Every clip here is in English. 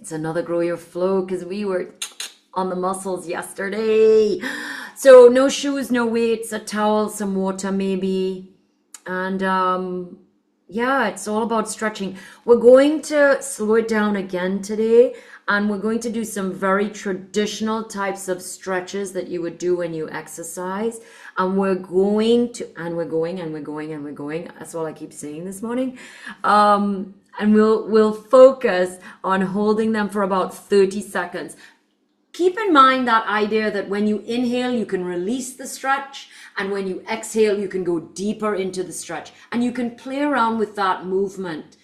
It's another grow your flow because we were on the muscles yesterday. So no shoes, no weights, a towel, some water maybe. And yeah, it's all about stretching. We're going to slow it down again today, and we're going to do some very traditional types of stretches that you would do when you exercise. And we're going to, and we're going, and we're going, and we're going. That's all I keep saying this morning. And we'll focus on holding them for about 30 seconds. Keep in mind that idea that when you inhale, you can release the stretch, and when you exhale, you can go deeper into the stretch. And you can play around with that movement.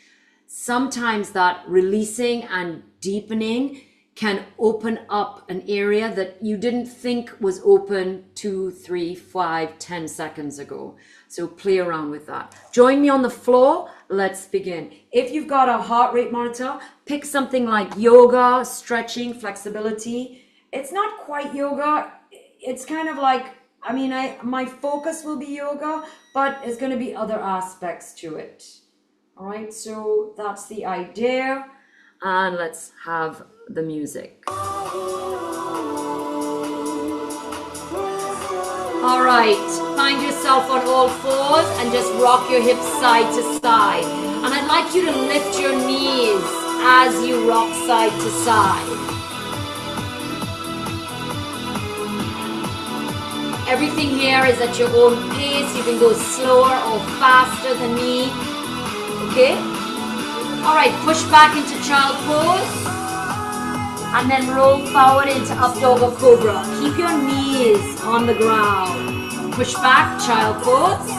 Sometimes that releasing and deepening can open up an area that you didn't think was open 2, 3, 5, 10 seconds ago. So play around with that. Join me on the floor. Let's begin. If you've got a heart rate monitor, pick something like yoga, stretching, flexibility. It's not quite yoga. It's kind of like, I mean, my focus will be yoga, but there's going to be other aspects to it. All right, so that's the idea. And let's have the music. All right, find yourself on all fours and just rock your hips side to side. And I'd like you to lift your knees as you rock side to side. Everything here is at your own pace. You can go slower or faster than me. Okay? All right, push back into child pose. And then roll forward into up dog or cobra. Keep your knees on the ground. Push back, child pose.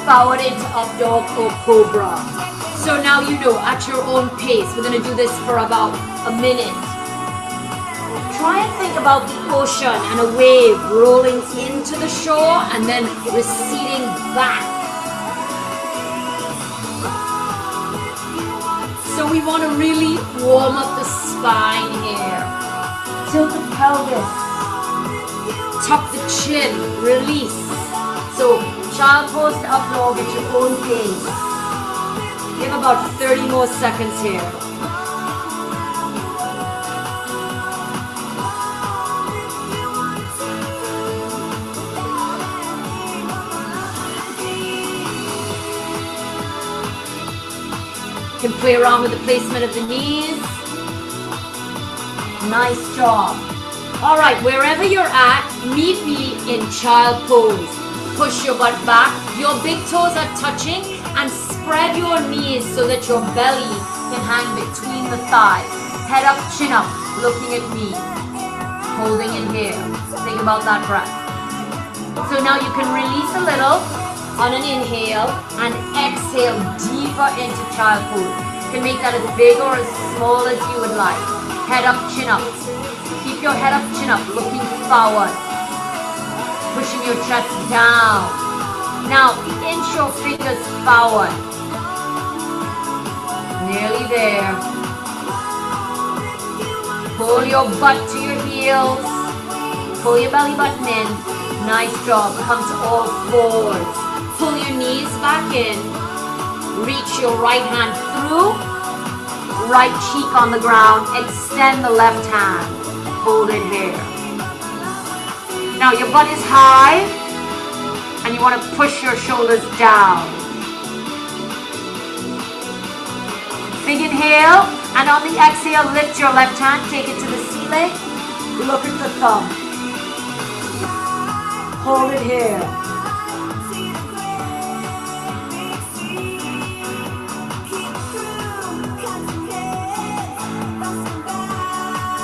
Forward into up dog or cobra. So now you know, at your own pace. We're going to do this for about a minute. Try and think about the ocean and a wave rolling into the shore and then receding back. So we want to really warm up the spine here. Tilt the pelvis. Tuck the chin. Release. So child pose to up dog at your own pace. Give about 30 more seconds here. You can play around with the placement of the knees. Nice job. All right, wherever you're at, meet me in child pose. Push your butt back. Your big toes are touching, and spread your knees so that your belly can hang between the thighs. Head up, chin up, looking at me. Holding in here. Think about that breath. So now you can release a little on an inhale and exhale deeper into child pose. You can make that as big or as small as you would like. Head up, chin up. Keep your head up, chin up, looking forward. Pushing your chest down. Now inch your fingers forward. Nearly there. Pull your butt to your heels. Pull your belly button in. Nice job. Come to all fours. Pull your knees back in. Reach your right hand through. Right cheek on the ground. Extend the left hand. Hold it here. Now your butt is high and you want to push your shoulders down. Big inhale, and on the exhale, lift your left hand. Take it to the ceiling. Look at the thumb. Hold it here.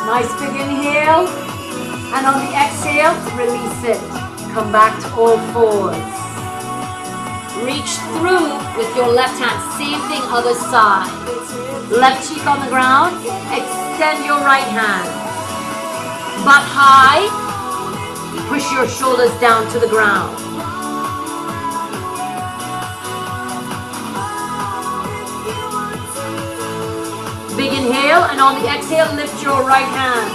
Nice big inhale, and on the exhale, release it. Come back to all fours. Reach through with your left hand. Same thing, other side. Left cheek on the ground. Extend your right hand. Butt high. Push your shoulders down to the ground. Big inhale, and on the exhale, lift your right hand.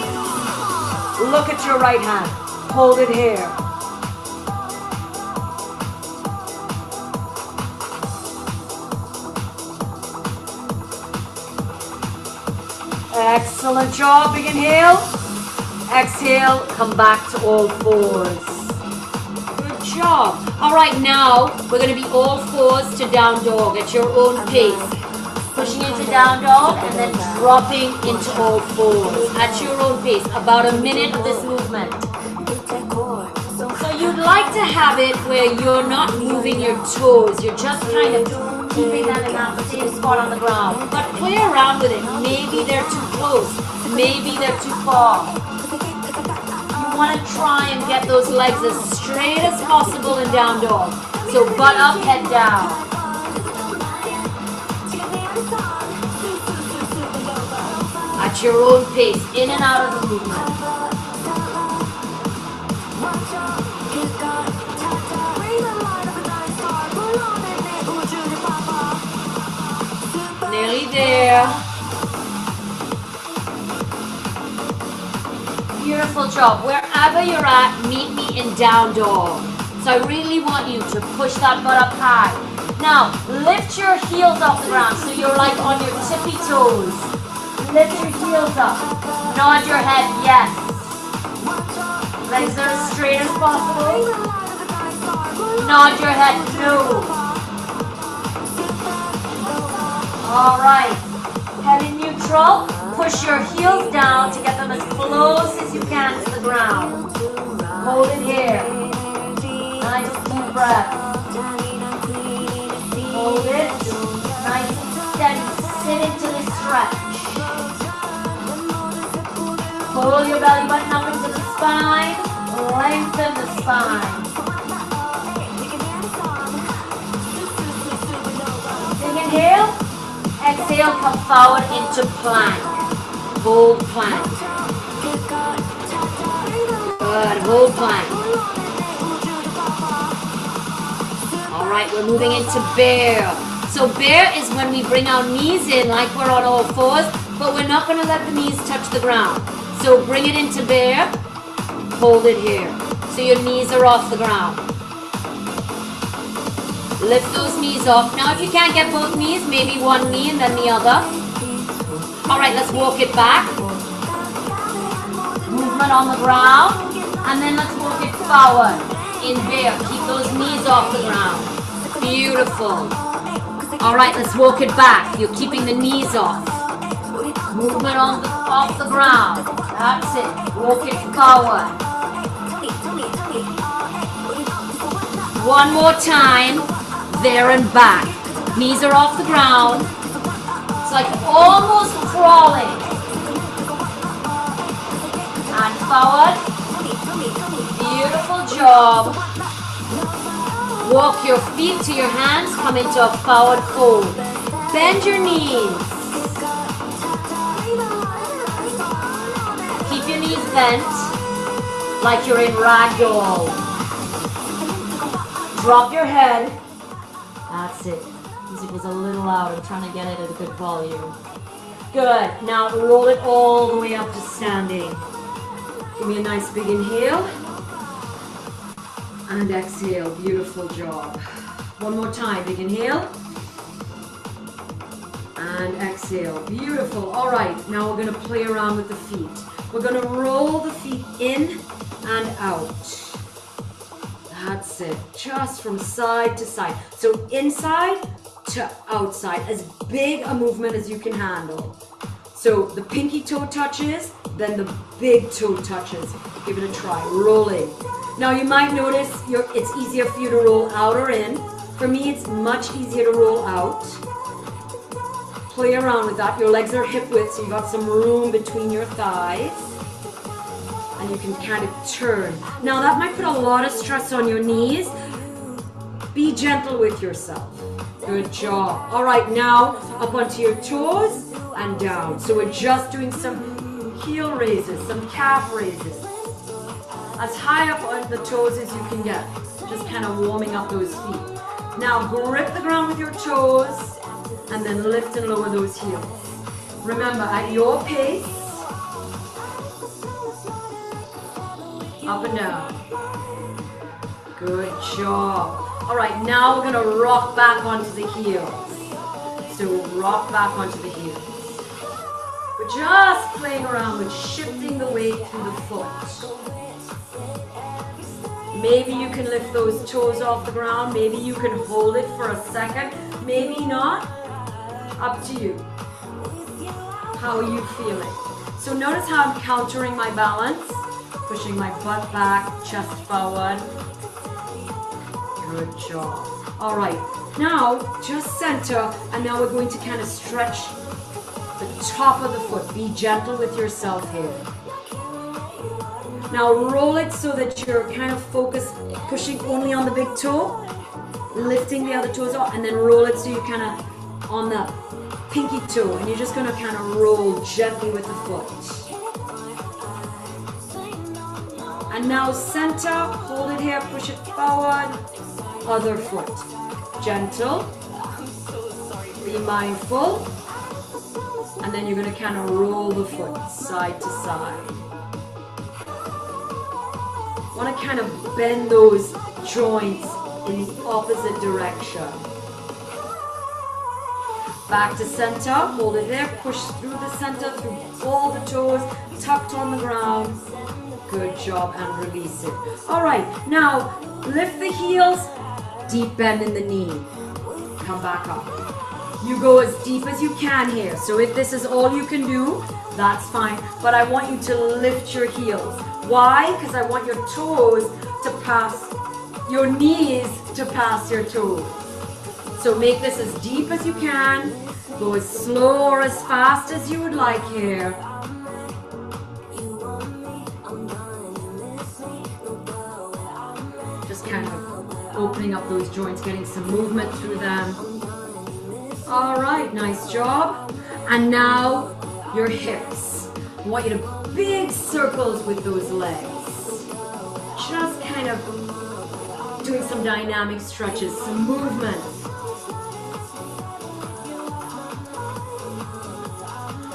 Look at your right hand. Hold it here. Excellent job. Big inhale. Exhale. Come back to all fours. Good job. All right, now we're going to be all fours to down dog at your own pace. Pushing into down dog and then dropping into all fours at your own pace. About a minute of this movement. So you'd like to have it where you're not moving your toes. You're just kind of keeping them in that same spot on the ground. But play around with it. Maybe they're too close. Maybe they're too far. You want to try and get those legs as straight as possible in down dog. So butt up, head down. At your own pace, in and out of the movement. Nearly there. Beautiful job. Wherever you're at, meet me in down dog. So I really want you to push that butt up high. Now, lift your heels off the ground so you're like on your tippy toes. Lift your heels up. Nod your head, yes. Legs are as straight as possible. Nod your head, no. All right. Head in neutral. Push your heels down to get them as close as you can to the ground. Hold it here. Nice deep breath. Hold it. Nice and steady. Sit into the stretch. Pull your belly button up into the spine. Lengthen the spine. Big inhale. Exhale, come forward into plank. Hold plank. Good, hold plank. All right, we're moving into bear. So bear is when we bring our knees in like we're on all fours, but we're not going to let the knees touch the ground. So bring it into bear, hold it here. So your knees are off the ground. Lift those knees off. Now if you can't get both knees, maybe one knee and then the other. All right, let's walk it back. Movement on the ground. And then let's walk it forward in bear. Keep those knees off the ground. Beautiful. All right, let's walk it back. You're keeping the knees off. Movement off the ground. That's it. Walk it forward. One more time. There and back. Knees are off the ground. It's like almost crawling. And forward. Beautiful job. Walk your feet to your hands. Come into a forward fold. Bend your knees. Keep your knees bent like you're in ragdoll. Drop your head. That's it. Music was a little loud. I'm trying to get it at a good volume. Good. Now roll it all the way up to standing. Give me a nice big inhale. And exhale. Beautiful job. One more time. Big inhale. And exhale. Beautiful. All right. Now we're going to play around with the feet. We're going to roll the feet in and out. That's it. Just from side to side. So inside to outside. As big a movement as you can handle. So the pinky toe touches, then the big toe touches. Give it a try. Rolling. Now you might notice it's easier for you to roll out or in. For me, it's much easier to roll out. Play around with that. Your legs are hip width, so you got some room between your thighs. And you can kind of turn. Now that might put a lot of stress on your knees. Be gentle with yourself. Good job. All right, now up onto your toes and down. So we're just doing some heel raises, some calf raises. As high up on the toes as you can get. Just kind of warming up those feet. Now grip the ground with your toes and then lift and lower those heels. Remember, at your pace, up and down. Good job. All right, now we're gonna rock back onto the heels. So rock back onto the heels. We're just playing around with shifting the weight through the foot. Maybe you can lift those toes off the ground. Maybe you can hold it for a second. Maybe not. Up to you. How are you feeling? So notice how I'm countering my balance. Pushing my butt back, chest forward. Good job. All right. Now, just center. And now we're going to kind of stretch the top of the foot. Be gentle with yourself here. Now roll it so that you're kind of focused, pushing only on the big toe, lifting the other toes off, and then roll it so you're kind of on the pinky toe, and you're just going to kind of roll gently with the foot. And now center, hold it here, push it forward, other foot. Gentle, be mindful, and then you're going to kind of roll the foot side to side. Want to kind of bend those joints in the opposite direction. Back to center, hold it there, push through the center, through all the toes, tucked on the ground. Good job, and release it. All right, now lift the heels, deep bend in the knee. Come back up. You go as deep as you can here. So if this is all you can do, that's fine. But I want you to lift your heels. Why? Because I want your toes to pass, your knees to pass your toes. So make this as deep as you can. Go as slow or as fast as you would like here. Just kind of opening up those joints, getting some movement through them. All right, nice job. And now your hips. I want you to big circles with those legs. Just kind of doing some dynamic stretches, some movement.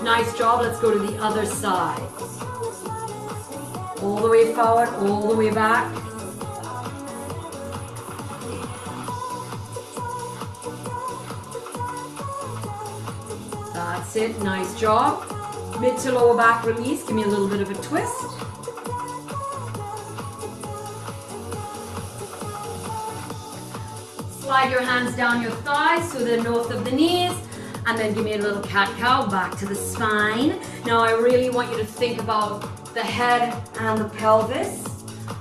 Nice job. Let's go to the other side. All the way forward, all the way back. That's it. Nice job. Mid to lower back release. Give me a little bit of a twist. Slide your hands down your thighs so they're north of the knees. And then give me a little cat-cow back to the spine. Now I really want you to think about the head and the pelvis.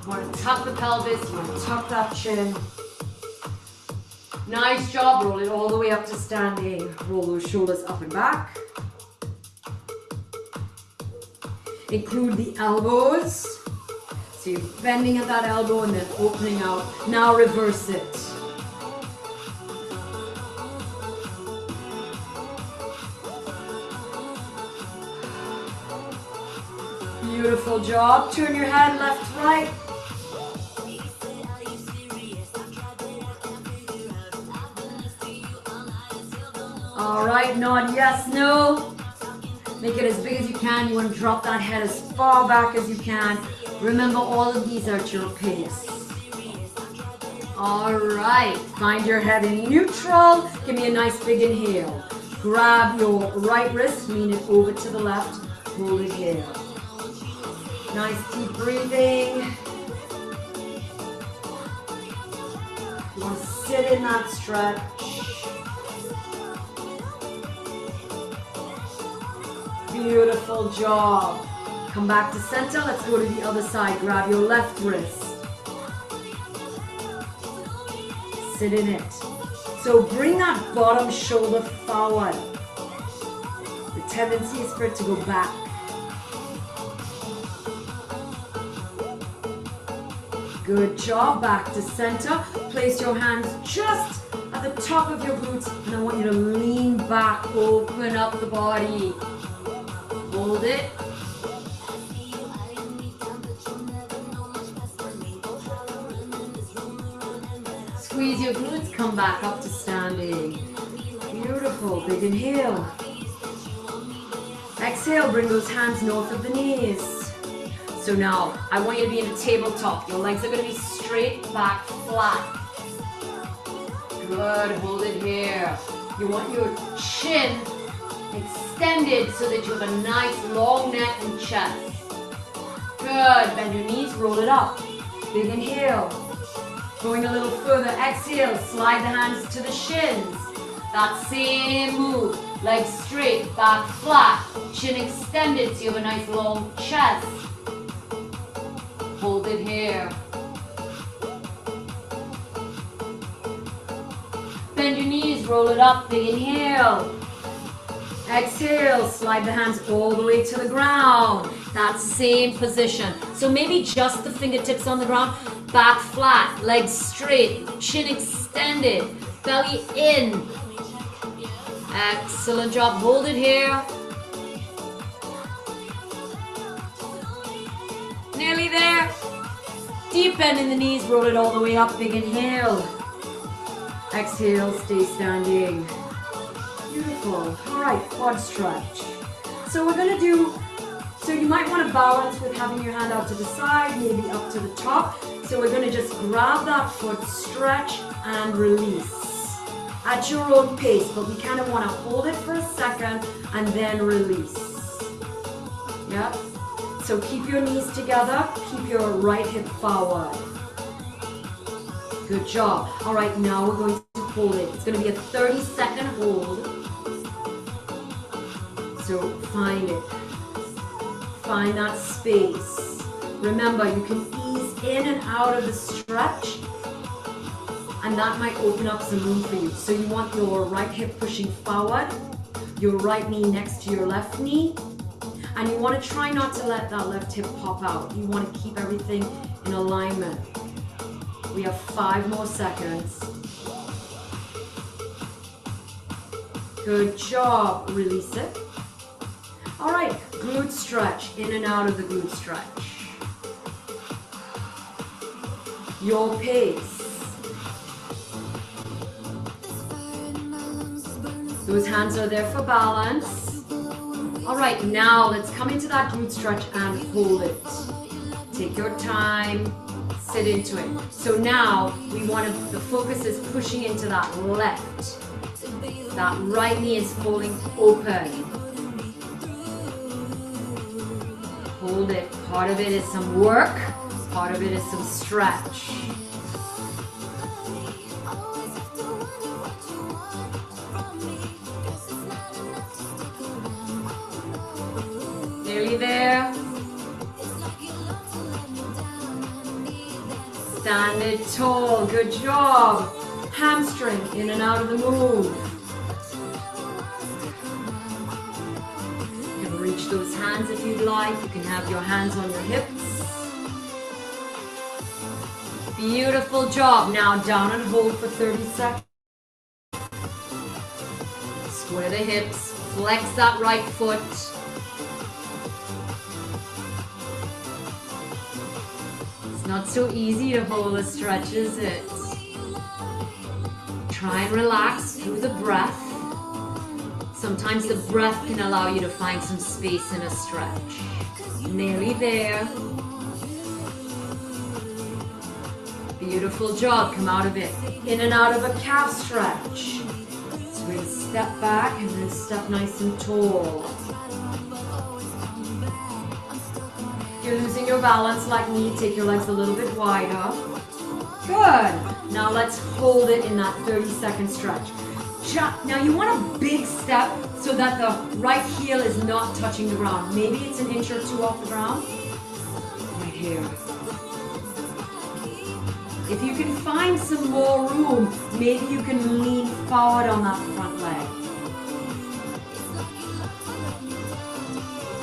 You want to tuck the pelvis. You want to tuck that chin. Nice job. Roll it all the way up to standing. Roll those shoulders up and back. Include the elbows. So you're bending at that elbow and then opening out. Now reverse it. Beautiful job. Turn your head left, right. All right, nod yes, no. Make it as big as you can. You want to drop that head as far back as you can. Remember, all of these are at your pace. All right, find your head in neutral. Give me a nice big inhale. Grab your right wrist, lean it over to the left. Hold it here. Nice deep breathing. You want to sit in that stretch. Beautiful job. Come back to center. Let's go to the other side. Grab your left wrist. Sit in it. So bring that bottom shoulder forward. The tendency is for it to go back. Good job. Back to center. Place your hands just at the top of your glutes, and I want you to lean back, open up the body. Hold it. Squeeze your glutes, come back up to standing. Beautiful. Big inhale. Exhale, bring those hands north of the knees. So now, I want you to be in a tabletop. Your legs are going to be straight back, flat. Good, hold it here. You want your chin extended so that you have a nice long neck and chest. Good. Bend your knees, roll it up. Big inhale. Going a little further, exhale, slide the hands to the shins. That same move. Legs straight, back flat, chin extended so you have a nice long chest. Hold it here. Bend your knees, roll it up, big inhale. Exhale, slide the hands all the way to the ground. That same position. So maybe just the fingertips on the ground, back flat, legs straight, chin extended, belly in. Excellent job. Hold it here. Nearly there. Deep bend in the knees. Roll it all the way up. Big inhale. Exhale. Stay standing. Beautiful. All right. Quad stretch. So we're going to do, so you might want to balance with having your hand out to the side, maybe up to the top. So we're going to just grab that foot, stretch, and release. At your own pace, but we kind of want to hold it for a second and then release. Yeah? So keep your knees together, keep your right hip forward. Good job. All right, now we're going to hold it. It's going to be a 30-second hold. So find it. Find that space. Remember, you can ease in and out of the stretch, and that might open up some room for you. So you want your right hip pushing forward, your right knee next to your left knee, and you want to try not to let that left hip pop out. You want to keep everything in alignment. We have 5 more seconds. Good job. Release it. All right, glute stretch, in and out of the glute stretch. Your pace. Those hands are there for balance. All right, now let's come into that glute stretch and hold it. Take your time, sit into it. So now we want to, the focus is pushing into that left. That right knee is falling open. Hold it. Part of it is some work, part of it is some stretch. Nearly there. Stand it tall. Good job. Hamstring in and out of the move. You can reach those hands if you'd like. You can have your hands on your hips. Beautiful job. Now down and hold for 30 seconds. Square the hips. Flex that right foot. Not so easy to hold a stretch, is it? Try and relax through the breath. Sometimes the breath can allow you to find some space in a stretch. Nearly there. Beautiful job. Come out of it. In and out of a calf stretch. So we're going to step back and then step nice and tall. If you're losing your balance like me, take your legs a little bit wider. Good. Now let's hold it in that 30-second stretch. Now you want a big step so that the right heel is not touching the ground. Maybe it's an inch or 2 off the ground. Right here. If you can find some more room, maybe you can lean forward on that front leg.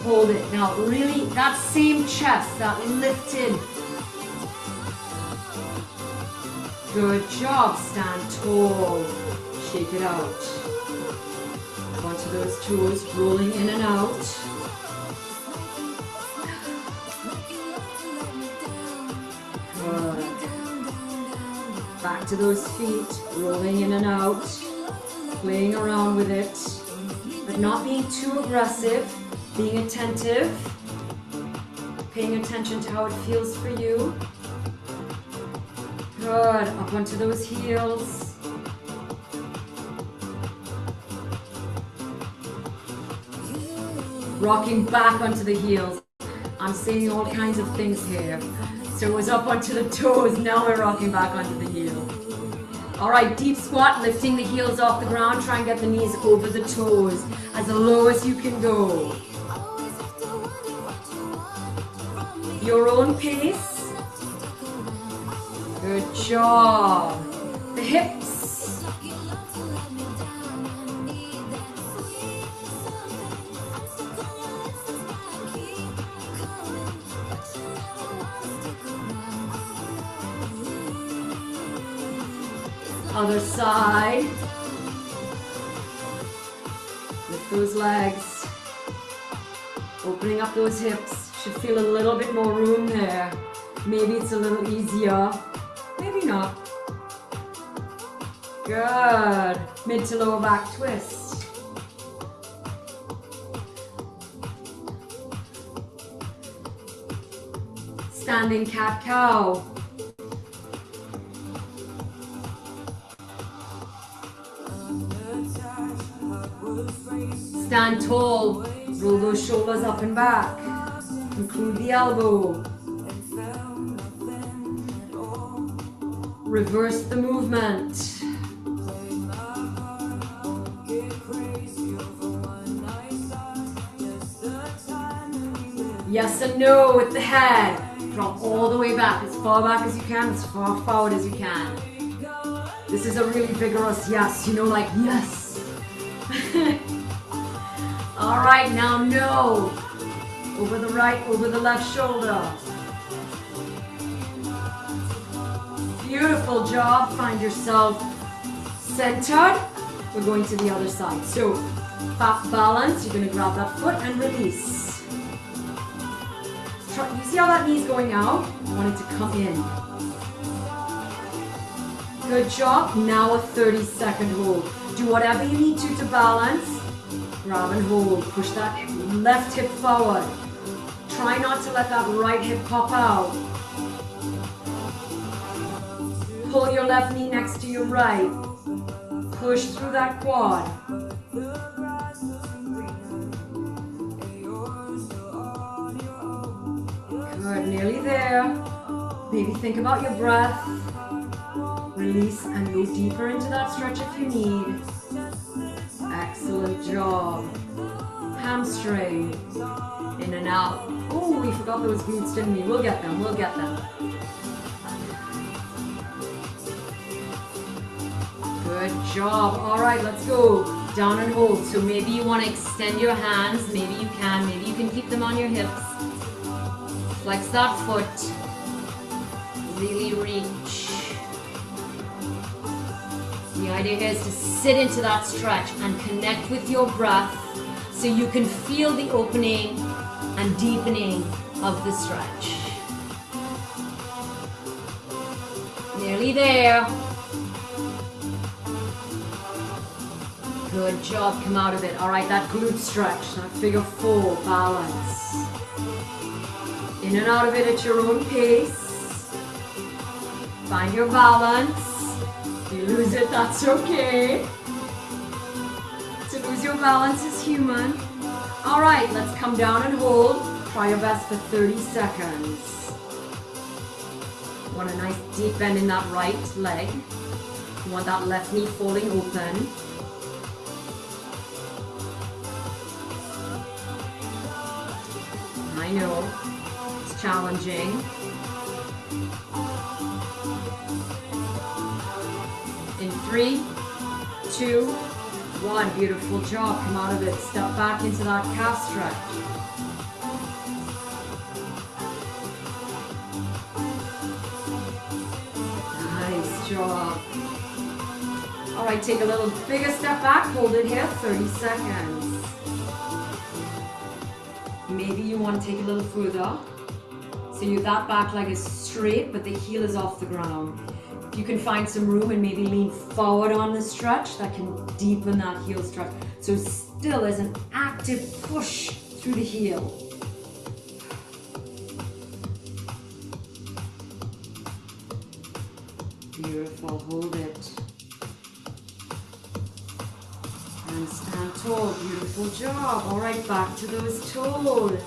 Hold it. Now really, that same chest, that lifted. Good job. Stand tall. Shake it out. Onto those toes, rolling in and out. Good. Back to those feet, rolling in and out. Playing around with it, but not being too aggressive. Being attentive, paying attention to how it feels for you. Good, up onto those heels. rocking back onto the heels. I'm saying all kinds of things here. So it was up onto the toes, now we're rocking back onto the heel. All right, deep squat, lifting the heels off the ground. Try and get the knees over the toes as low as you can go. Your own pace. Good job. The hips. Other side. Lift those legs. Opening up those hips. Should feel a little bit more room there. Maybe it's a little easier. Maybe not. Good. Mid to lower back twist. Standing cat-cow. Stand tall, roll those shoulders up and back, include the elbow. Reverse the movement. Yes and no with the head. Drop all the way back, as far back as you can, as far forward as you can. This is a really vigorous yes, you know, like yes. All right, now no. Over the right, over the left shoulder. Beautiful job. Find yourself centered. We're going to the other side. So, balance. You're going to grab that foot and release. You see how that knee's going out? I want it to come in. Good job. Now a 30-second hold. Do whatever you need to balance. Grab and hold. Push that left hip forward. Try not to let that right hip pop out. Pull your left knee next to your right. Push through that quad. Good, nearly there. Maybe think about your breath. Release and go deeper into that stretch if you need. Excellent job. Hamstring. In and out. Oh, we forgot those glutes, didn't we? We'll get them, we'll get them. Good job. All right, let's go. Down and hold. So maybe you want to extend your hands. Maybe you can. Maybe you can keep them on your hips. Flex that foot. Really reach. The idea here is to sit into that stretch and connect with your breath so you can feel the opening and deepening of the stretch. Nearly there. Good job, come out of it. All right, that glute stretch, that figure four, balance. In and out of it at your own pace. Find your balance. If you lose it, that's okay. To lose your balance is human. All right, let's come down and hold. Try your best for 30 seconds. Want a nice deep bend in that right leg. You want that left knee falling open. I know, it's challenging. In 3, 2, 1, beautiful job, come out of it, step back into that calf stretch. Nice job. All right, take a little bigger step back, hold it here, 30 seconds. Maybe you want to take a little further. So that back leg is straight, but the heel is off the ground. If you can find some room and maybe lean forward on the stretch, that can deepen that heel stretch. So still is an active push through the heel. Beautiful, hold it. And stand tall. Beautiful job. All right, back to those toes.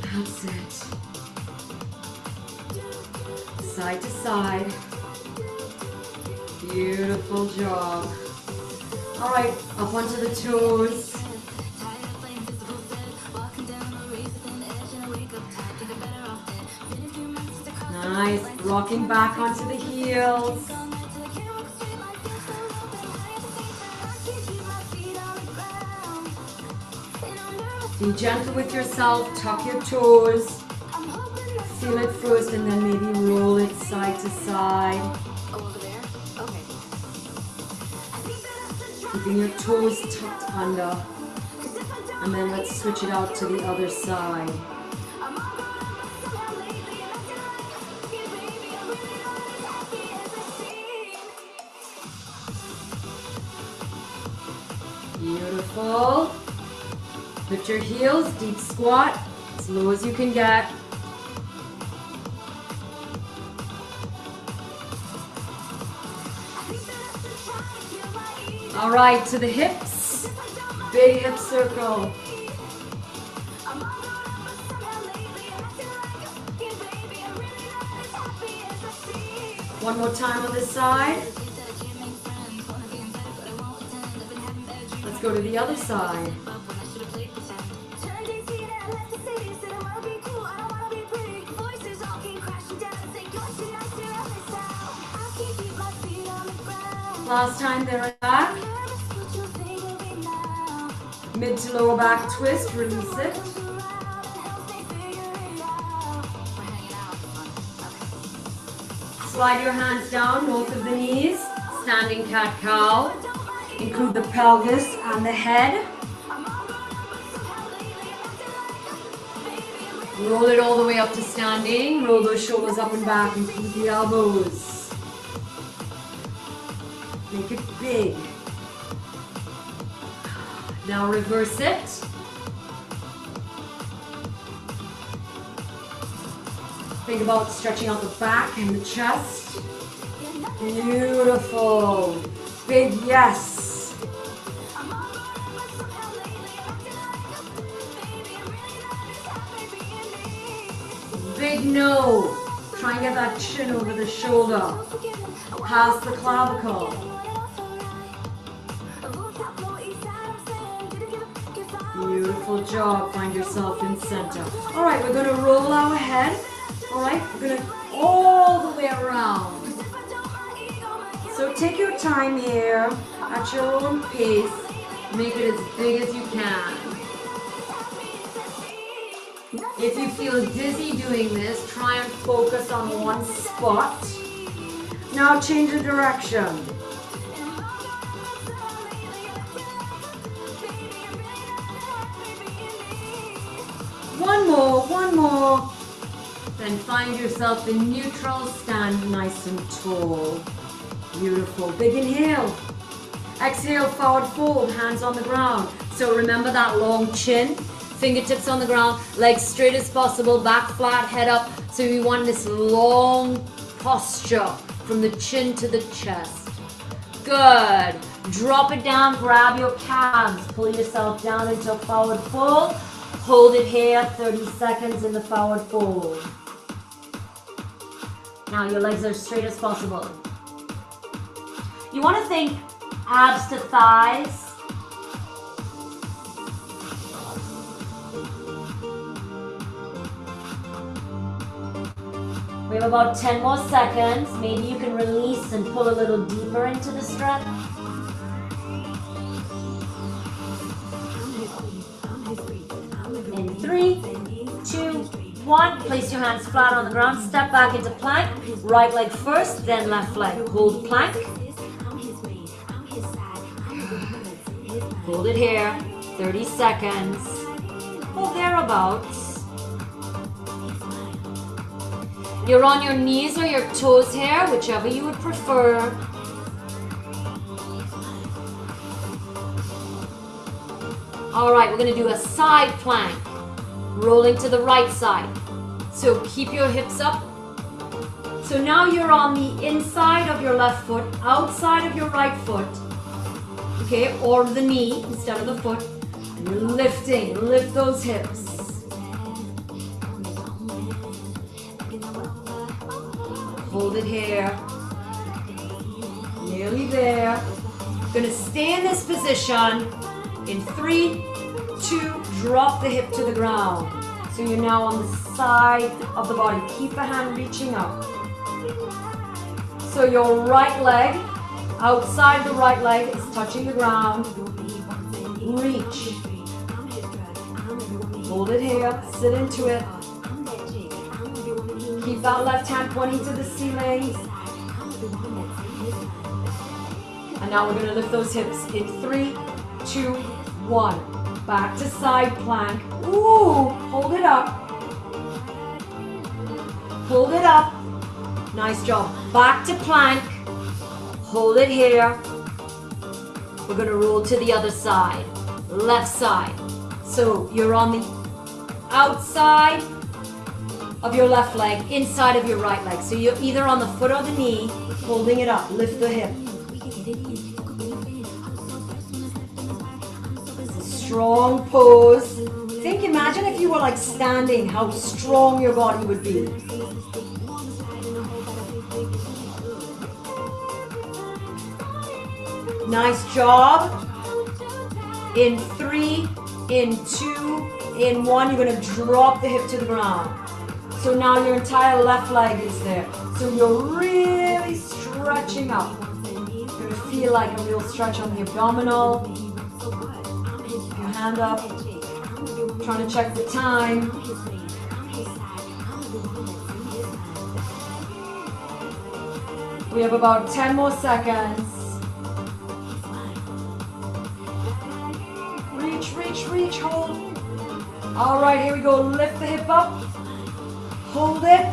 That's it. Side to side. Beautiful job. All right, up onto the toes. Nice. Rocking back onto the heels. Be gentle with yourself. Tuck your toes. Feel it first and then maybe roll it side to side. Keeping your toes tucked under. And then let's switch it out to the other side. Beautiful. Lift your heels, deep squat, as low as you can get. All right, to the hips. Big hip circle. One more time on this side. Let's go to the other side. Last time there and back. Mid to lower back twist, release it. Slide your hands down, both of the knees. Standing cat-cow. Include the pelvis and the head. Roll it all the way up to standing. Roll those shoulders up and back. Include the elbows. Make it big. Now reverse it. Think about stretching out the back and the chest. Beautiful. Big yes. Big no. Try and get that chin over the shoulder. Past the clavicle. Beautiful job. Find yourself in center. All right, we're going to roll our head. All right, we're going to all the way around. So take your time here at your own pace. Make it as big as you can. If you feel dizzy doing this, try and focus on one spot. Now change the direction. One more. Then find yourself in neutral, stand nice and tall. Beautiful. Big inhale. Exhale, forward fold, hands on the ground. So remember that long chin, fingertips on the ground, legs straight as possible, back flat, head up. So we want this long posture from the chin to the chest. Good. Drop it down, grab your calves, pull yourself down into a forward fold. Hold it here, 30 seconds in the forward fold. Now your legs are straight as possible. You want to think abs to thighs. We have about 10 more seconds. Maybe you can release and pull a little deeper into the stretch. In 3, 2, 1. Place your hands flat on the ground. Step back into plank. Right leg first, then left leg. Hold plank. Hold it here. 30 seconds. Or thereabouts. You're on your knees or your toes here, whichever you would prefer. All right, we're going to do a side plank. Rolling to the right side. So keep your hips up. So now you're on the inside of your left foot, outside of your right foot. okay, or the knee instead of the foot. And you're lifting, lift those hips. Hold it here. Nearly there. Gonna stay in this position. In 3, 2, drop the hip to the ground. So you're now on the side of the body. Keep the hand reaching up. So your right leg, outside the right leg is touching the ground. Reach. Hold it here, sit into it. Keep that left hand pointing to the ceiling. And now we're going to lift those hips in 3, 2, 1. Back to side plank. Ooh, hold it up. Hold it up. Nice job. Back to plank. Hold it here. We're going to roll to the other side. Left side. So you're on the outside of your left leg, inside of your right leg. So you're either on the foot or the knee, holding it up. Lift the hip. Strong pose. Imagine if you were like standing, how strong your body would be. Nice job. In 3, in 2, in 1, you're going to drop the hip to the ground. So now your entire left leg is there. So you're really stretching up. You're going to feel like a real stretch on the abdominal. Your hand up. Trying to check the time. We have about 10 more seconds. Reach, reach, reach, hold. All right, here we go. Lift the hip up. Hold it.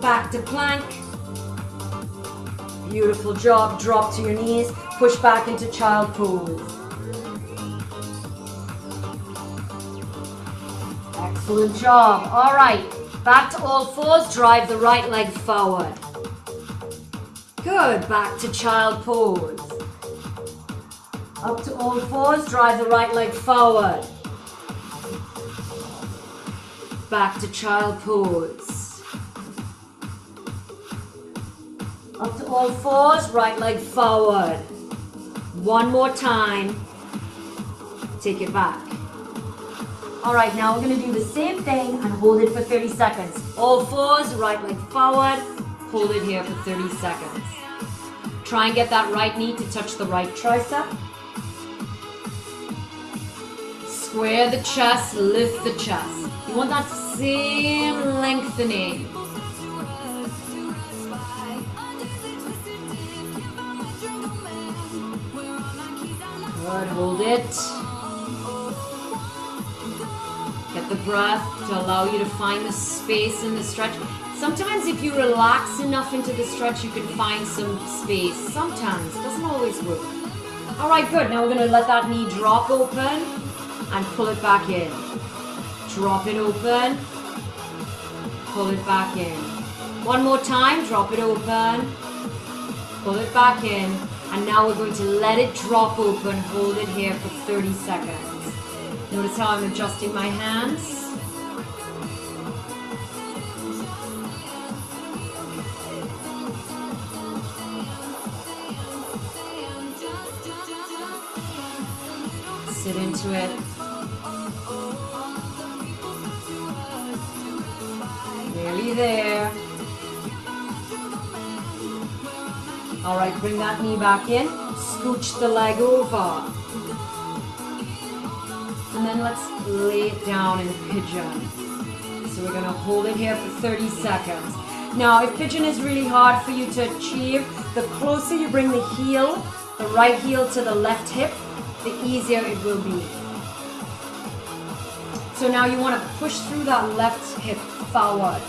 Back to plank. Beautiful job. Drop to your knees. Push back into child pose. Excellent job. All right. Back to all fours. Drive the right leg forward. Good. Back to child pose. Up to all fours. Drive the right leg forward. Back to child pose. Up to all fours. Right leg forward. One more time. Take it back. All right, now we're going to do the same thing and hold it for 30 seconds. All fours, right leg forward. Hold it here for 30 seconds. Try and get that right knee to touch the right tricep. Square the chest, lift the chest. You want that same lengthening. Good, hold it. Get the breath to allow you to find the space in the stretch. Sometimes if you relax enough into the stretch, you can find some space. Sometimes, doesn't always work. All right, good. Now we're going to let that knee drop open and pull it back in. Drop it open, pull it back in. One more time, drop it open, pull it back in. And now we're going to let it drop open, hold it here for 30 seconds. Notice how I'm adjusting my hands. Sit into it. Nearly there. All right, bring that knee back in. Scooch the leg over. And then let's lay it down in pigeon. So we're going to hold it here for 30 seconds. Now, if pigeon is really hard for you to achieve, the closer you bring the heel, the right heel to the left hip, the easier it will be. So now you want to push through that left hip forward.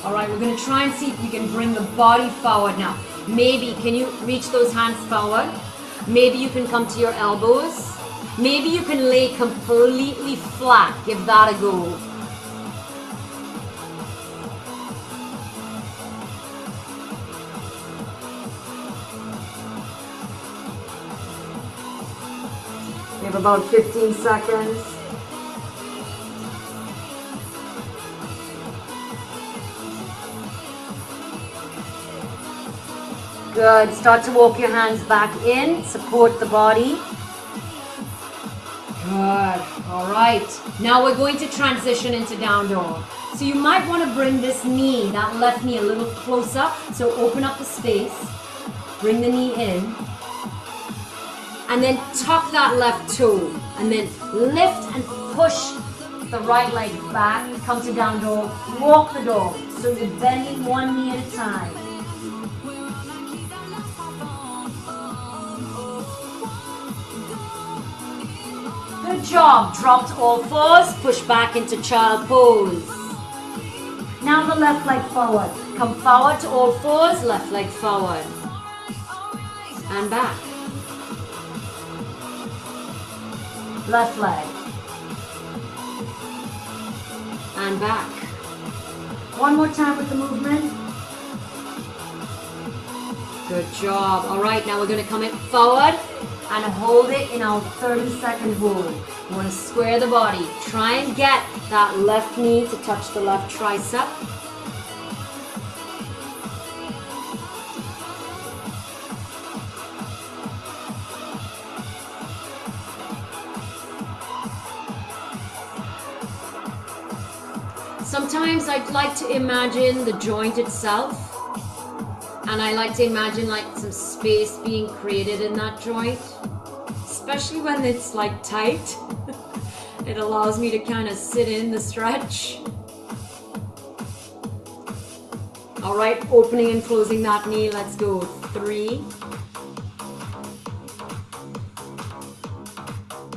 All right, we're going to try and see if you can bring the body forward now. Maybe, can you reach those hands forward? Maybe you can come to your elbows Maybe you can lay completely flat. Give that a go. We have about 15 seconds. Good. Start to walk your hands back in. Support the body. Good. All right. Now we're going to transition into down dog. So you might want to bring this knee, that left knee, a little closer. So open up the space. Bring the knee in. And then tuck that left toe. And then lift and push the right leg back. Come to down dog. Walk the dog. So you're bending one knee at a time. Good job. Dropped all fours. Push back into child pose. Now the left leg forward. Come forward to all fours. Left leg forward. And back. Left leg. And back. One more time with the movement. Good job. All right, now we're going to come in forward and hold it in our 30-second hold. You want to square the body. Try and get that left knee to touch the left tricep. Sometimes I'd like to imagine the joint itself, and I like to imagine like some space being created in that joint, especially when it's like tight. It allows me to kind of sit in the stretch. All right, opening and closing that knee. Let's go. 3,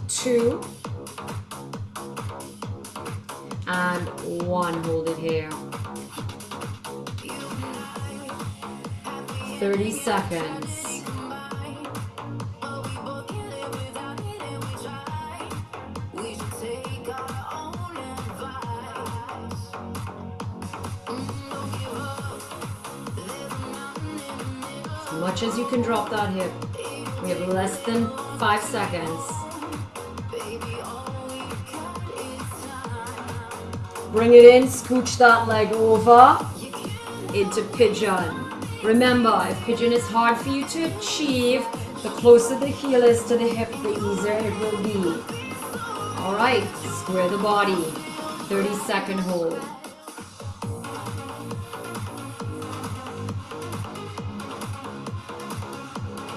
2, and 1. Hold it here. 30 seconds. As much as you can drop that hip. We have less than 5 seconds. Bring it in, scooch that leg over into pigeon. Remember, if pigeon is hard for you to achieve, the closer the heel is to the hip, the easier it will be. All right, square the body. 30-second hold.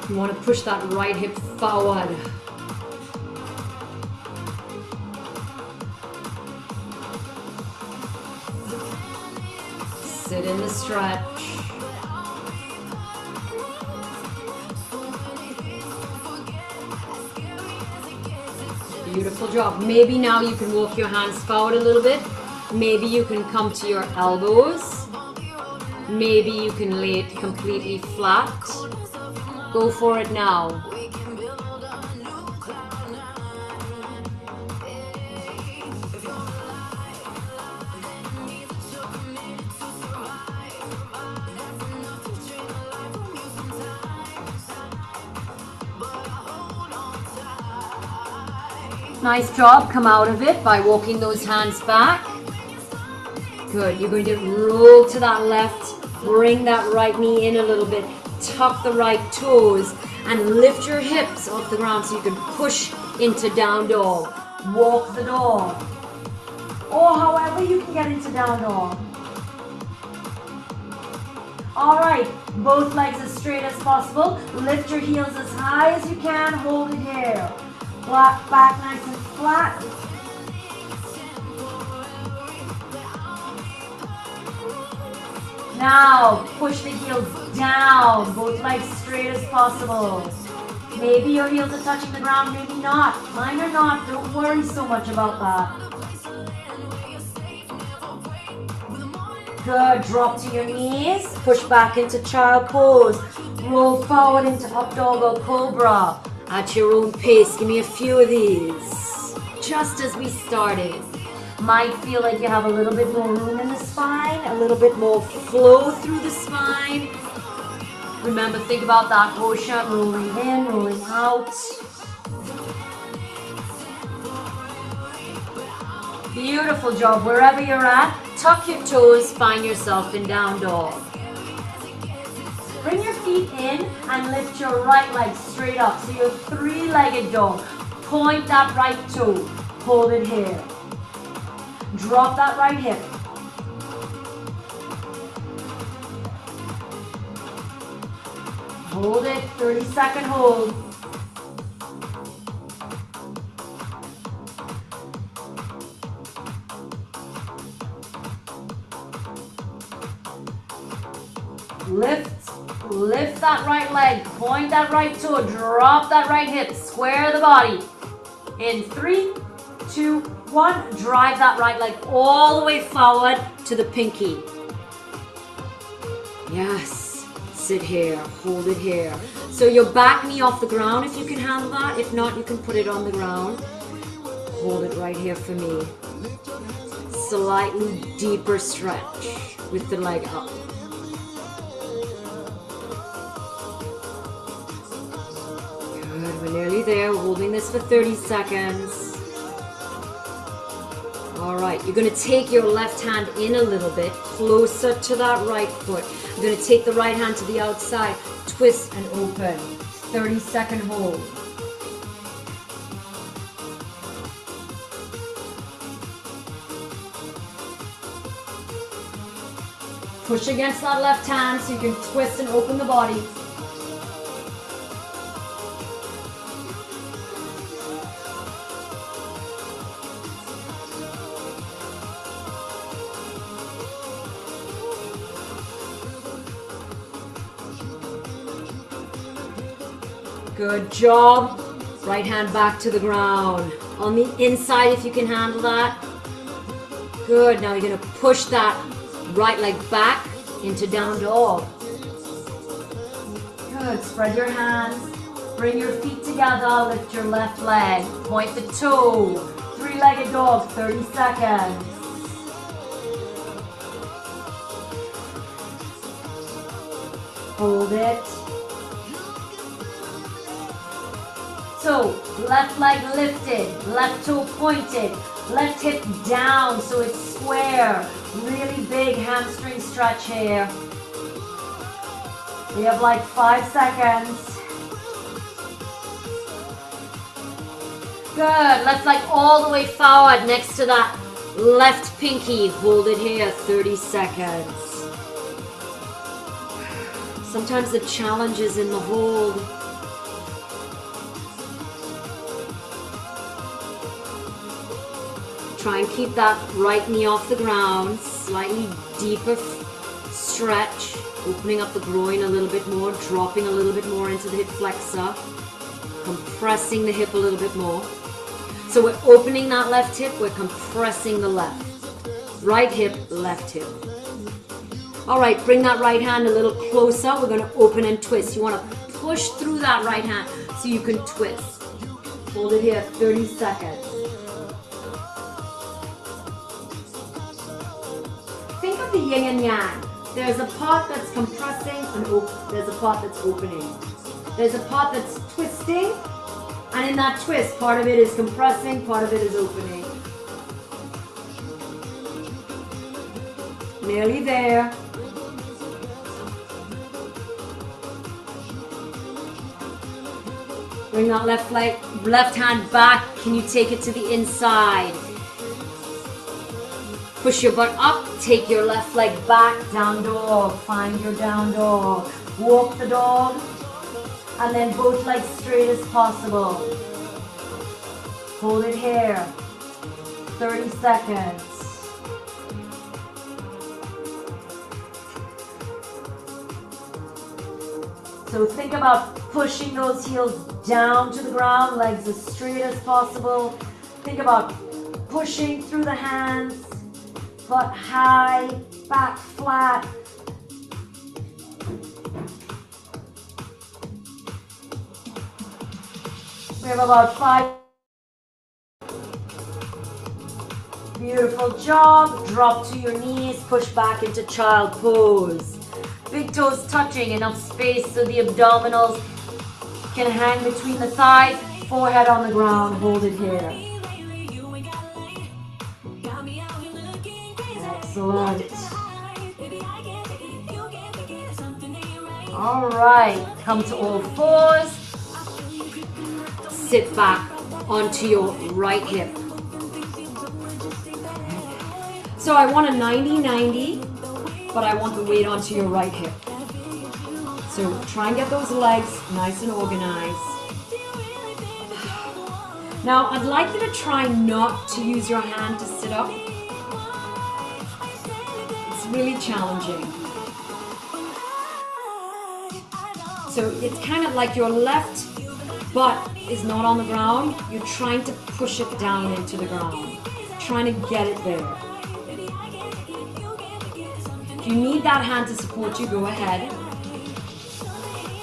You want to push that right hip forward. Sit in the stretch. Beautiful job. Maybe now you can walk your hands forward a little bit. Maybe you can come to your elbows. Maybe you can lay it completely flat. Go for it now. Nice job. Come out of it by walking those hands back. Good. You're going to roll to that left. Bring that right knee in a little bit. Tuck the right toes and lift your hips off the ground so you can push into down dog. Walk the dog. Or however you can get into down dog. All right. Both legs as straight as possible. Lift your heels as high as you can. Hold it here. Back nice and flat. Now, push the heels down, both legs straight as possible. Maybe your heels are touching the ground, maybe not. Mine are not, don't worry so much about that. Good, drop to your knees, push back into child pose. Roll forward into up dog or cobra. At your own pace, give me a few of these. Just as we started. Might feel like you have a little bit more room in the spine, a little bit more flow through the spine. Remember, think about that motion, rolling in, rolling out. Beautiful job. Wherever you're at, tuck your toes, find yourself in down dog. Bring your feet in and lift your right leg straight up. So you're three-legged dog. Point that right toe. Hold it here. Drop that right hip. Hold it, 30-second hold. Lift that right leg, point that right toe, drop that right hip, square the body. In 3, 2, 1, drive that right leg all the way forward to the pinky. Yes, sit here, hold it here. So your back knee off the ground if you can handle that. If not, you can put it on the ground. Hold it right here for me. Slightly deeper stretch with the leg up. We're nearly there. We're holding this for 30 seconds. All right, you're going to take your left hand in a little bit, closer to that right foot. You're going to take the right hand to the outside, twist and open. 30-second hold. Push against that left hand so you can twist and open the body. Good job. Right hand back to the ground. On the inside if you can handle that. Good. Now you're going to push that right leg back into down dog. Good. Spread your hands. Bring your feet together. Lift your left leg. Point the toe. Three-legged dog. 30 seconds. Hold it. So, left leg lifted, left toe pointed, left hip down so it's square. Really big hamstring stretch here. We have like 5 seconds. Good, left leg all the way forward next to that left pinky. Hold it here, 30 seconds. Sometimes the challenge is in the hold. Try and keep that right knee off the ground, slightly deeper stretch, opening up the groin a little bit more, dropping a little bit more into the hip flexor, compressing the hip a little bit more. So we're opening that left hip, we're compressing the left. Right hip, left hip. All right, bring that right hand a little closer. We're gonna open and twist. You wanna push through that right hand so you can twist. Hold it here, 30 seconds. Think of the yin and yang. There's a part that's compressing and there's a part that's opening. There's a part that's twisting, and in that twist, part of it is compressing, part of it is opening. Nearly there. Bring that left hand back. Can you take it to the inside? Push your butt up, take your left leg back, down dog, find your down dog. Walk the dog, and then both legs straight as possible. Hold it here, 30 seconds. So think about pushing those heels down to the ground, legs as straight as possible. Think about pushing through the hands. Butt high, back flat. We have about 5. Beautiful job. Drop to your knees, push back into child pose. Big toes touching, enough space so the abdominals can hang between the thighs, forehead on the ground, hold it here. Excellent. All right, come to all fours. Sit back onto your right hip. So I want a 90-90, but I want the weight onto your right hip. So try and get those legs nice and organized. Now I'd like you to try not to use your hand to sit up. It's really challenging. So it's kind of like your left butt is not on the ground. You're trying to push it down into the ground. Trying to get it there. If you need that hand to support you, go ahead.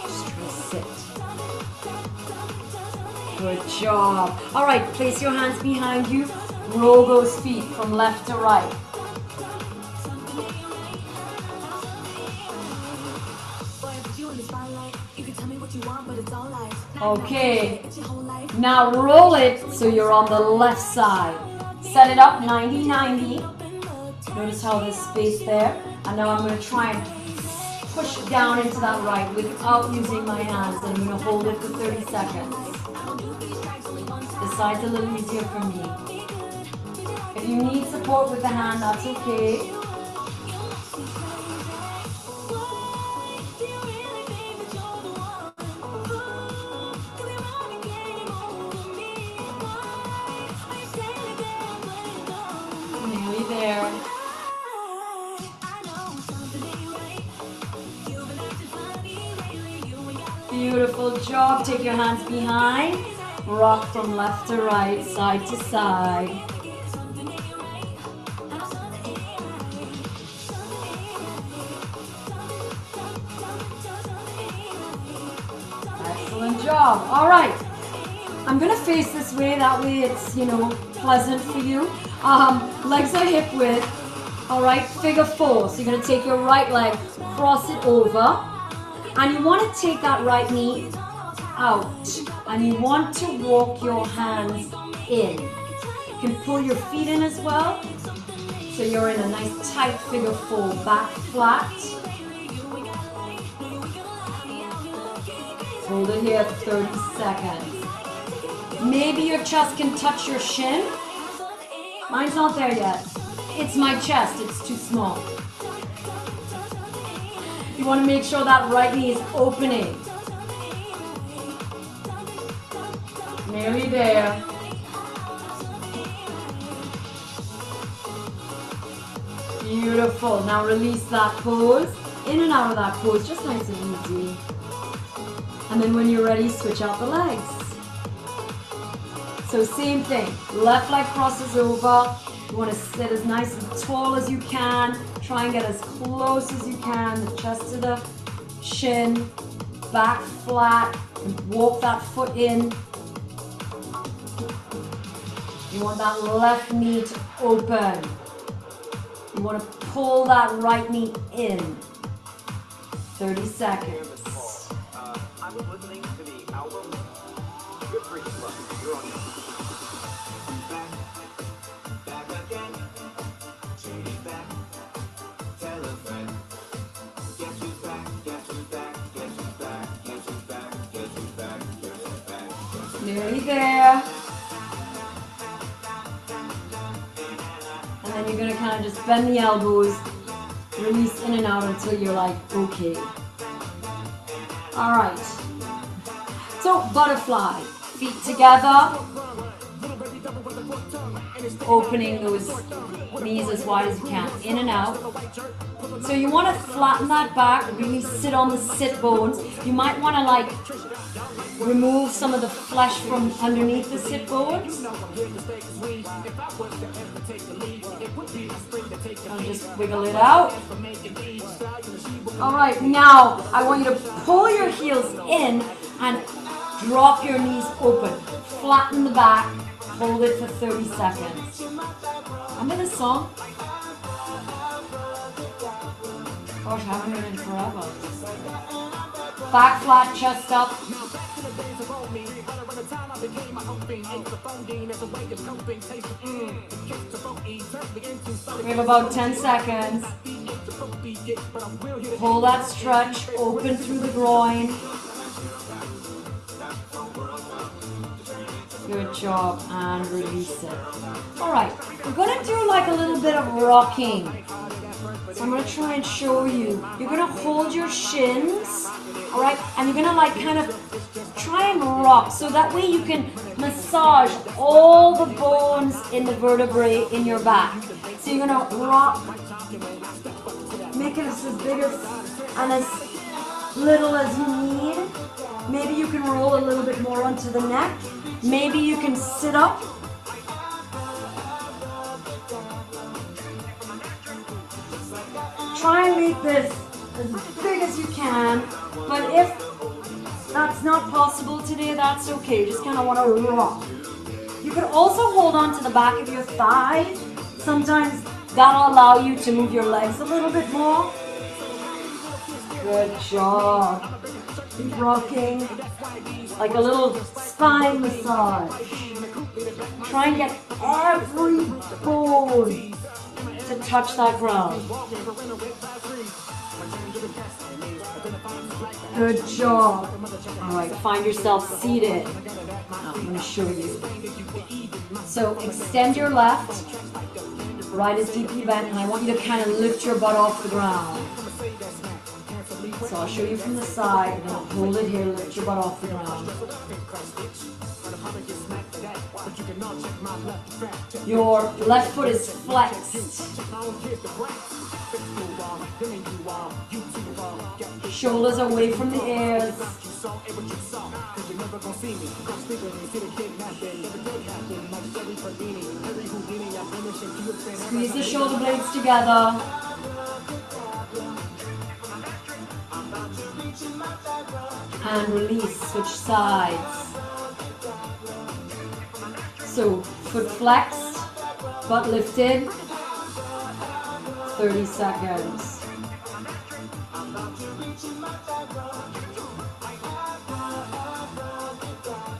Just try to sit. Good job. All right, place your hands behind you. Roll those feet from left to right. Okay, now roll it so you're on the left side. Set it up 90-90. Notice how there's space there. And now I'm going to try and push down into that right without using my hands. And I'm going to hold it for 30 seconds. This side's a little easier for me. If you need support with the hand, that's okay. Nearly there. Beautiful job. Take your hands behind. Rock from left to right, side to side. Excellent job. All right. I'm going to face this way. That way it's, pleasant for you. Legs are hip width. All right. Figure 4. So you're going to take your right leg, cross it over. And you want to take that right knee out. And you want to walk your hands in. You can pull your feet in as well. So you're in a nice tight figure 4. Back flat. Hold it here for 30 seconds. Maybe your chest can touch your shin. Mine's not there yet. It's my chest. It's too small. You want to make sure that right knee is opening. Nearly there. Beautiful. Now release that pose. In and out of that pose, just nice and easy. And then when you're ready, switch out the legs. So same thing. Left leg crosses over. You want to sit as nice and tall as you can. Try and get as close as you can. The chest to the shin. Back flat. And walk that foot in. You want that left knee to open. You want to pull that right knee in. 30 seconds. I was listening to the album. Good freaking luck. You're on your back again. Shady back. Tell a friend. Guess who's back? Guess who's back? Guess who's back? Guess who's back? Guess who's back? Guess who's back? Nearly there. And then you're going to kind of just bend the elbows, release in and out until you're like, okay. All right. So butterfly, feet together, opening those knees as wide as you can, in and out. So you want to flatten that back, really sit on the sit bones. You might want to like remove some of the flesh from underneath the sit bones. I'll just wiggle it out. All right, now I want you to pull your heels in and drop your knees open. flatten the back, hold it for 30 seconds. Remember this song? Gosh, I haven't heard it in forever. Back flat, chest up. We have about 10 seconds. Hold that stretch, open through the groin. Good job, and release it. All right, we're gonna do like a little bit of rocking. So I'm gonna try and show you. You're gonna hold your shins, all right, and you're gonna like kind of try and rock, so that way you can massage all the bones in the vertebrae in your back. So you're gonna rock, make it as big as and as little as you need. Maybe you can roll a little bit more onto the neck. Maybe you can sit up. Try and make this as big as you can, but if that's not possible today, that's okay. You just kind of want to rock. You could also hold on to the back of your thigh. Sometimes that'll allow you to move your legs a little bit more. Good job. Keep rocking like a little spine massage. Try and get every bone to touch that ground. Good job. All right, find yourself seated. I'm going to show you. So extend your left, right is deeply bent, and I want you to kind of lift your butt off the ground. So I'll show you from the side, and then hold it here, lift your butt off the ground. Your left foot is flexed. Shoulders away from the ears. Squeeze the shoulder blades together. And release, switch sides. So, foot flexed, butt lifted, 30 seconds.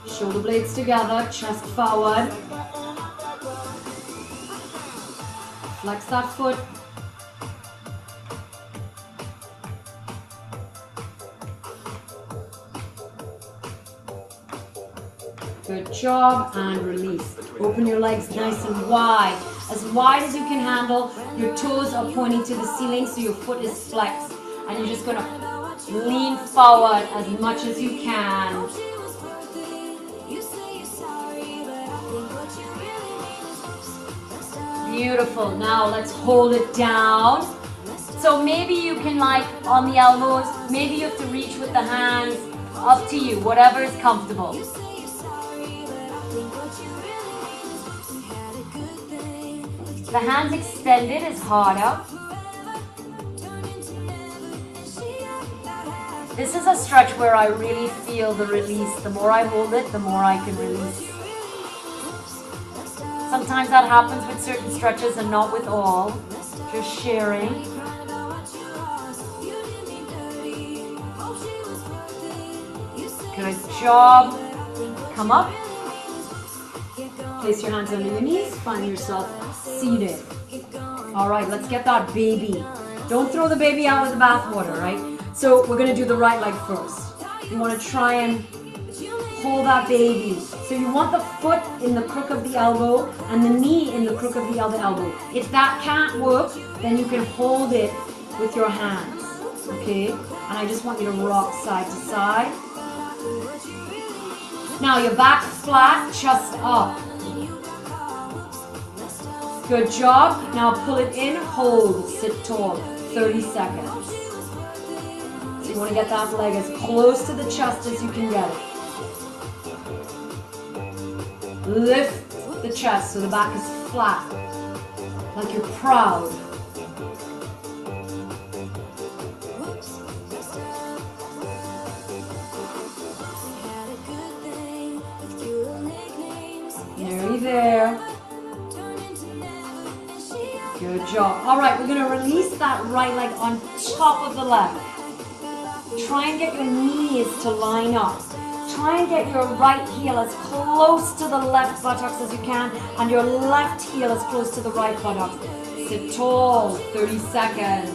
Shoulder blades together, chest forward. Flex that foot. Good job, and release. Open your legs nice and wide as you can handle. Your toes are pointing to the ceiling, so your foot is flexed. And you're just gonna lean forward as much as you can. Beautiful. Now let's hold it down. So maybe you can like on the elbows, maybe you have to reach with the hands, up to you, whatever is comfortable. The hands extended is harder. This is a stretch where I really feel the release. The more I hold it, the more I can release. Sometimes that happens with certain stretches and not with all. Just sharing. Good job. Come up. Place your hands under your knees. Find yourself seated. All right, let's get that baby. Don't throw the baby out with the bathwater, right? So we're gonna do the right leg first. You wanna try and hold that baby. So you want the foot in the crook of the elbow and the knee in the crook of the other elbow. If that can't work, then you can hold it with your hands, okay? And I just want you to rock side to side. Now your back flat, chest up. Good job. Now pull it in, hold, sit tall, 30 seconds. So you want to get that leg as close to the chest as you can get it. Lift the chest so the back is flat, like you're proud. there. Good job. All right, we're going to release that right leg on top of the left. Try and get your knees to line up. Try and get your right heel as close to the left buttocks as you can, and your left heel as close to the right buttocks. Sit tall, 30 seconds.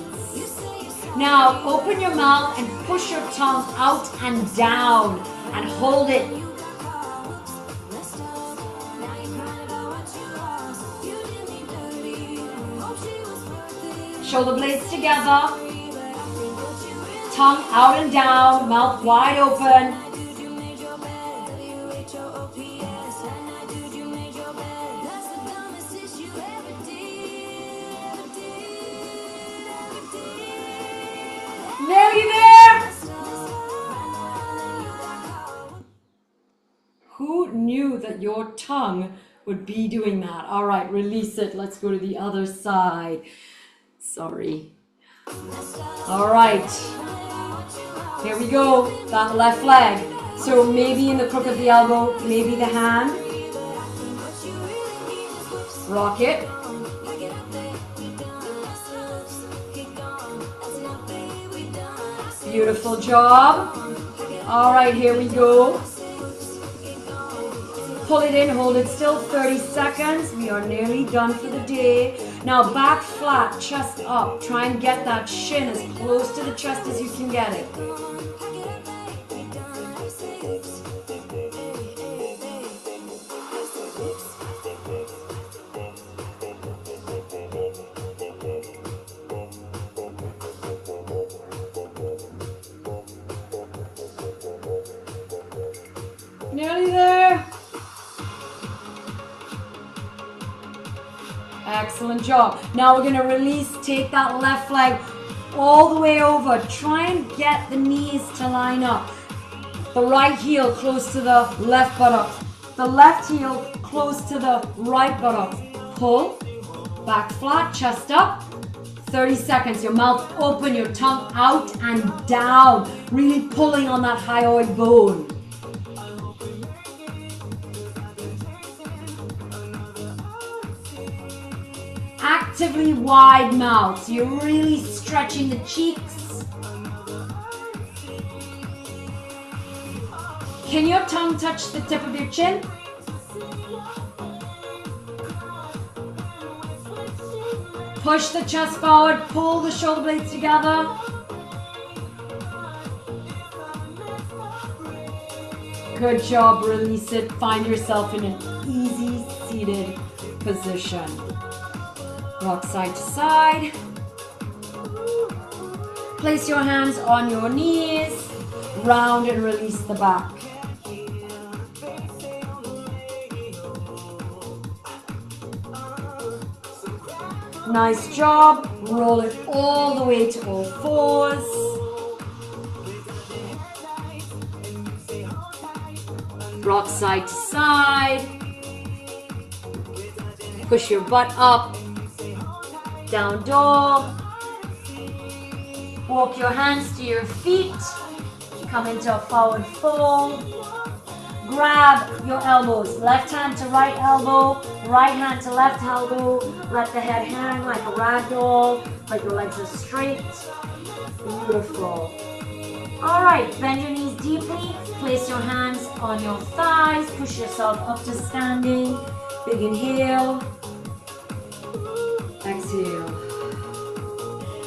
Now, open your mouth and push your tongue out and down, and hold it. Shoulder blades together. Tongue out and down, mouth wide open. Nearly there. Who knew that your tongue would be doing that? All right, release it. Let's go to the other side. Sorry. All right. Here we go. That left leg. So maybe in the crook of the elbow, maybe the hand. Rock it. Beautiful job. All right, here we go. Pull it in, hold it still, 30 seconds. We are nearly done for the day. Now back flat, chest up. Try and get that shin as close to the chest as you can get it. Nearly there. Excellent job. Now we're going to release, take that left leg all the way over. Try and get the knees to line up. The right heel close to the left buttock. The left heel close to the right buttock. Pull, back flat, chest up. 30 seconds. Your mouth open, your tongue out and down. Really pulling on that hyoid bone. Actively wide mouth. So you're really stretching the cheeks. Can your tongue touch the tip of your chin? Push the chest forward, pull the shoulder blades together. Good job, release it. Find yourself in an easy seated position. Rock side to side. Place your hands on your knees. Round and release the back. Nice job. Roll it all the way to all fours. Rock side to side. Push your butt up. Down dog. Walk your hands to your feet. Come into a forward fold. Grab your elbows. Left hand to right elbow. Right hand to left elbow. Let the head hang like a rag doll. Like your legs are straight. Beautiful. Alright, bend your knees deeply. Place your hands on your thighs. Push yourself up to standing. Big inhale. Exhale.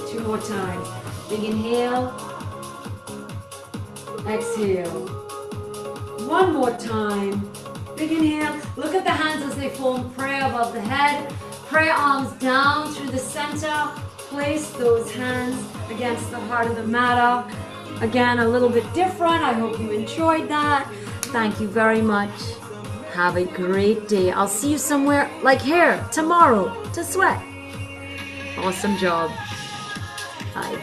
2 more times. Big inhale. Exhale. 1 more time. Big inhale. Look at the hands as they form prayer above the head. Prayer arms down through the center. Place those hands against the heart of the matter. Again, a little bit different. I hope you enjoyed that. Thank you very much. Have a great day. I'll see you somewhere like here tomorrow to sweat. Awesome job. Bye.